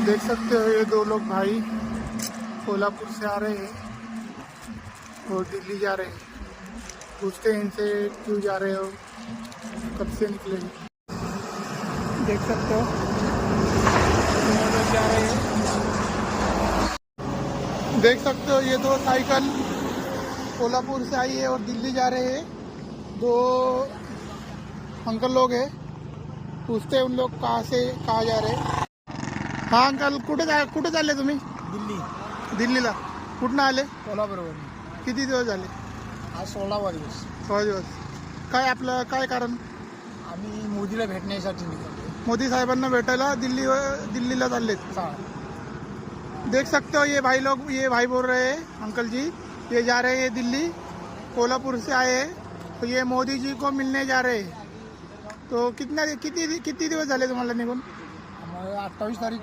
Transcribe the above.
देख सकते हो ये दो लोग भाई कोल्हापुर से आ रहे हैं और दिल्ली जा रहे हैं। पूछते हैं इनसे क्यों जा रहे हो, कब से निकलेंगे। देख सकते हो दोनों लोग जा रहे हैं। देख सकते हो ये दो साइकिल कोल्हापुर से आई है और दिल्ली जा रहे हैं। दो अंकल लोग हैं, पूछते हैं उन लोग कहाँ जा रहे हैं। हा अंकल, कुठे चालले तुम्ही? दिल्लीला. कुठनं आले? कोल्हापूरवरून. किती दिवस झाले? आज 16वा दिवस. 16 दिवस. काय आपलं काय कारण? आम्ही मोदीला भेटण्यासाठी निघालो. मोदी साहेबांना भेटायला दिल्लीला चाललेत. देख सकते हो ये भाई बोल रहे हैं अंकल जी, ये जा रहे हैं दिल्ली, कोल्हापुर से आए हैं तो ये मोदी जी को मिलने जा रहे हैं. तो किती दिवस झाले तुम्हाला निघून? 28 तारीख